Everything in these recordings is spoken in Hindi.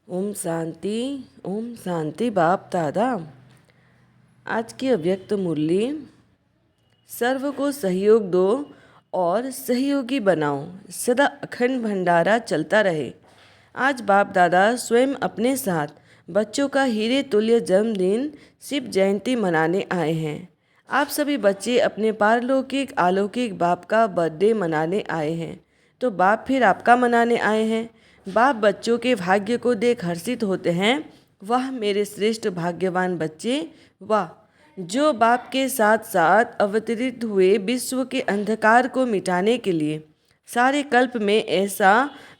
ओम शांति बाप दादा। आज की अव्यक्त मुरली, सर्व को सहयोग दो और सहयोगी बनाओ, सदा अखंड भंडारा चलता रहे। आज बाप दादा स्वयं अपने साथ बच्चों का हीरे तुल्य जन्मदिन शिव जयंती मनाने आए हैं। आप सभी बच्चे अपने पारलौकिक अलौकिक बाप का बर्थडे मनाने आए हैं, तो बाप फिर आपका मनाने आए हैं। बाप बच्चों के भाग्य को देख हर्षित होते हैं। वाह मेरे श्रेष्ठ भाग्यवान बच्चे, वाह, जो बाप के साथ साथ अवतरित हुए विश्व के अंधकार को मिटाने के लिए। सारे कल्प में ऐसा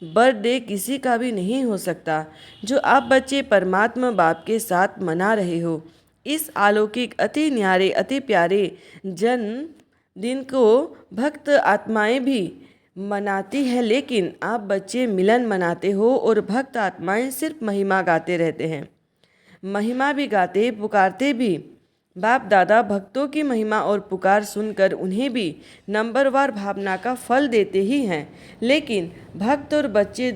बर्थडे किसी का भी नहीं हो सकता जो आप बच्चे परमात्मा बाप के साथ मना रहे हो। इस अलौकिक अति न्यारे अति प्यारे जन्म दिन को भक्त आत्माएं भी मनाती है, लेकिन आप बच्चे मिलन मनाते हो और भक्त आत्माएं सिर्फ महिमा गाते रहते हैं। महिमा भी गाते, पुकारते भी। बाप दादा भक्तों की महिमा और पुकार सुनकर उन्हें भी नंबरवार भावना का फल देते ही हैं, लेकिन भक्त और बच्चे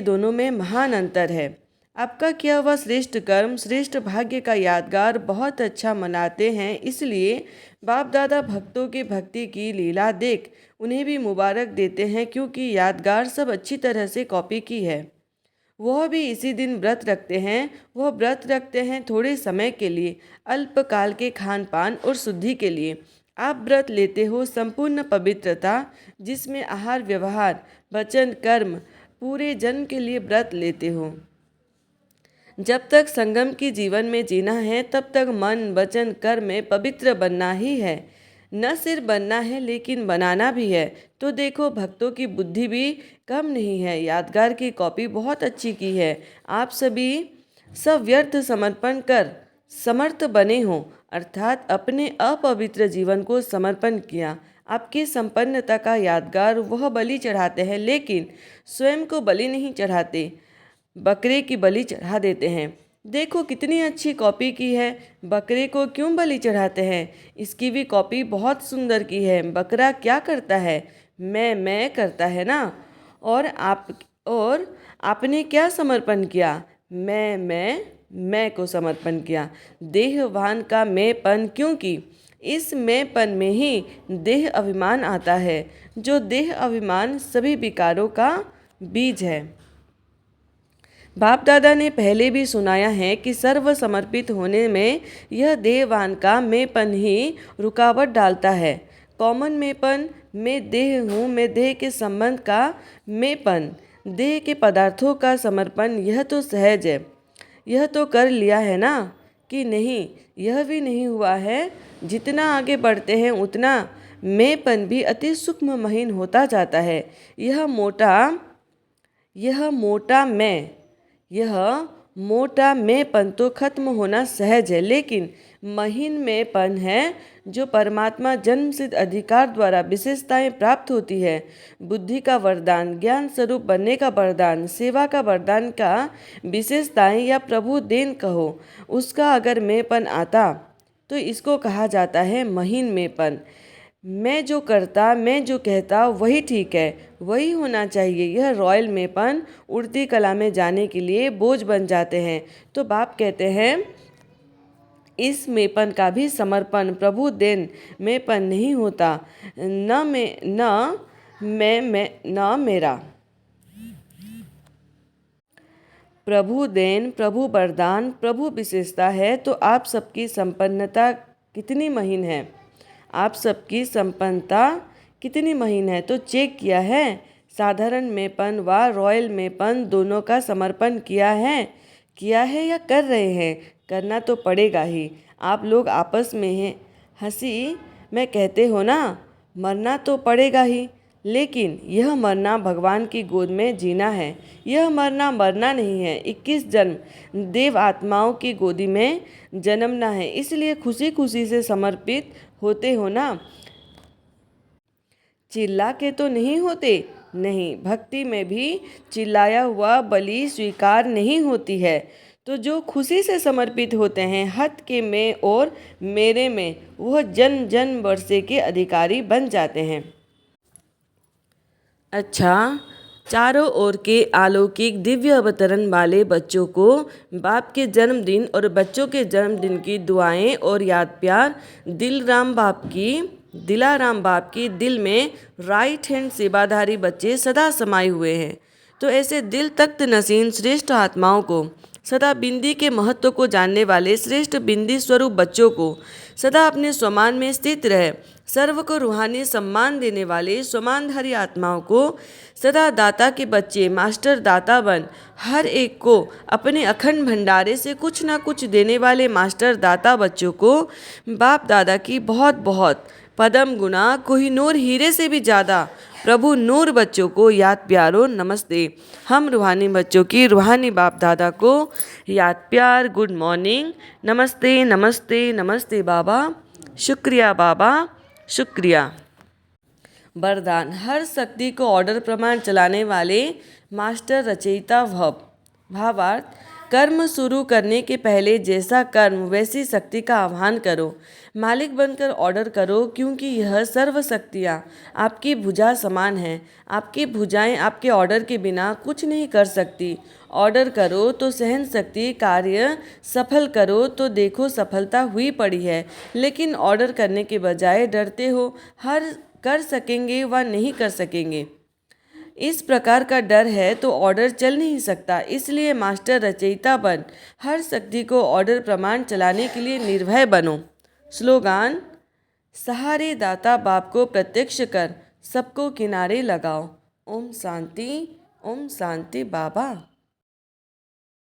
दोनों में महान अंतर है। आपका किया हुआ श्रेष्ठ कर्म, श्रेष्ठ भाग्य का यादगार बहुत अच्छा मनाते हैं, इसलिए बाप दादा भक्तों की भक्ति की लीला देख उन्हें भी मुबारक देते हैं, क्योंकि यादगार सब अच्छी तरह से कॉपी की है। वह भी इसी दिन व्रत रखते हैं। वह व्रत रखते हैं थोड़े समय के लिए, अल्पकाल के खान पान और शुद्धि के लिए। आप व्रत लेते हो संपूर्ण पवित्रता, जिसमें आहार व्यवहार वचन कर्म पूरे जन्म के लिए व्रत लेते हो। जब तक संगम की जीवन में जीना है, तब तक मन वचन कर्म में पवित्र बनना ही है। न सिर्फ बनना है लेकिन बनाना भी है। तो देखो, भक्तों की बुद्धि भी कम नहीं है, यादगार की कॉपी बहुत अच्छी की है। आप सभी सब व्यर्थ समर्पण कर समर्थ बने हो, अर्थात अपने अपवित्र जीवन को समर्पण किया। आपकी संपन्नता का यादगार वह बलि चढ़ाते हैं, लेकिन स्वयं को बलि नहीं चढ़ाते, बकरे की बलि चढ़ा देते हैं। देखो कितनी अच्छी कॉपी की है। बकरे को क्यों बलि चढ़ाते हैं? इसकी भी कॉपी बहुत सुंदर की है। बकरा क्या करता है? मैं करता है ना। और आपने क्या समर्पण किया? मैं को समर्पण किया। देहवान का मैंपन, क्योंकि इस मैंपन में ही देह अभिमान आता है, जो देह अभिमान सभी विकारों का बीज है। बाप दादा ने पहले भी सुनाया है कि सर्व समर्पित होने में यह देहवान का मैंपन ही रुकावट डालता है। कॉमन मैंपन, मैं देह हूँ, मैं देह के संबंध का मैंपन, देह के पदार्थों का समर्पण, यह तो सहज है। यह तो कर लिया है ना कि नहीं? यह भी नहीं हुआ है। जितना आगे बढ़ते हैं उतना मैंपन भी अति सूक्ष्म महीन होता जाता है। यह मोटा मैंपन तो खत्म होना सहज है, लेकिन महीन मैंपन है जो परमात्मा जन्म सिद्ध अधिकार द्वारा विशेषताएं प्राप्त होती है। बुद्धि का वरदान, ज्ञान स्वरूप बनने का वरदान, सेवा का वरदान का विशेषताएं या प्रभु देन कहो, उसका अगर मैंपन आता तो इसको कहा जाता है महीन मैंपन। मैं जो करता, मैं जो कहता वही ठीक है, वही होना चाहिए। यह रॉयल मैंपन उड़ती कला में जाने के लिए बोझ बन जाते हैं। तो बाप कहते हैं इस मैंपन का भी समर्पण प्रभु देन मैंपन नहीं होता। न मेरा। प्रभु देन, प्रभु वरदान, प्रभु विशेषता है। तो आप सबकी संपन्नता कितनी महीन है? आप सबकी संपन्नता कितनी महीन है? तो चेक किया है? साधारण मैंपन व रॉयल मैंपन दोनों का समर्पण किया है या कर रहे हैं? करना तो पड़ेगा ही। आप लोग आपस में हैं हंसी में कहते हो ना, मरना तो पड़ेगा ही, लेकिन यह मरना भगवान की गोद में जीना है। यह मरना नहीं है। 21 जन्म देव आत्माओं की गोदी में जन्मना है, इसलिए खुशी खुशी से समर्पित होते हो ना। चिल्ला के तो नहीं होते। नहीं, भक्ति में भी चिल्लाया हुआ बलि स्वीकार नहीं होती है। तो जो खुशी से समर्पित होते हैं, हत के मैं और मेरे में, वह जन्म जन्म वर्षे के अधिकारी बन जाते हैं। अच्छा, चारों ओर के अलौकिक दिव्य अवतरण वाले बच्चों को बाप के जन्मदिन और बच्चों के जन्मदिन की दुआएं और याद प्यार दिलाराम बाप की दिल में राइट हैंड सेवाधारी बच्चे सदा समाये हुए हैं। तो ऐसे दिल तख्त नसीन श्रेष्ठ आत्माओं को, सदा बिंदी के महत्व को जानने वाले श्रेष्ठ बिंदी स्वरूप बच्चों को, सदा अपने स्वमान में स्थित रहे सर्व को रूहानी सम्मान देने वाले स्वमानधारी आत्माओं को, सदा दाता के बच्चे मास्टर दाता बन हर एक को अपने अखंड भंडारे से कुछ ना कुछ देने वाले मास्टर दाता बच्चों को बाप दादा की बहुत बहुत पदम गुना कोहिनूर हीरे से भी ज़्यादा प्रभु नूर बच्चों को याद प्यारो नमस्ते। हम रूहानी बच्चों की रूहानी बाप दादा को याद प्यार गुड मॉर्निंग, नमस्ते नमस्ते नमस्ते बाबा, शुक्रिया बाबा, शुक्रिया। वरदान, हर शक्ति को ऑर्डर प्रमाण चलाने वाले मास्टर रचयिता भव। भावार्थ, कर्म शुरू करने के पहले जैसा कर्म वैसी शक्ति का आह्वान करो, मालिक बनकर ऑर्डर करो, क्योंकि यह सर्व शक्तियाँ आपकी भुजा समान हैं। आपकी भुजाएं आपके ऑर्डर के बिना कुछ नहीं कर सकती। ऑर्डर करो तो सहन शक्ति, कार्य सफल करो तो देखो सफलता हुई पड़ी है। लेकिन ऑर्डर करने के बजाय डरते हो, हर कर सकेंगे व नहीं कर सकेंगे, इस प्रकार का डर है तो ऑर्डर चल नहीं सकता। इसलिए मास्टर रचयिता बन हर शक्ति को ऑर्डर प्रमाण चलाने के लिए निर्भय बनो। स्लोगान, सहारे दाता बाप को प्रत्यक्ष कर सबको किनारे लगाओ। ओम शांति बाबा।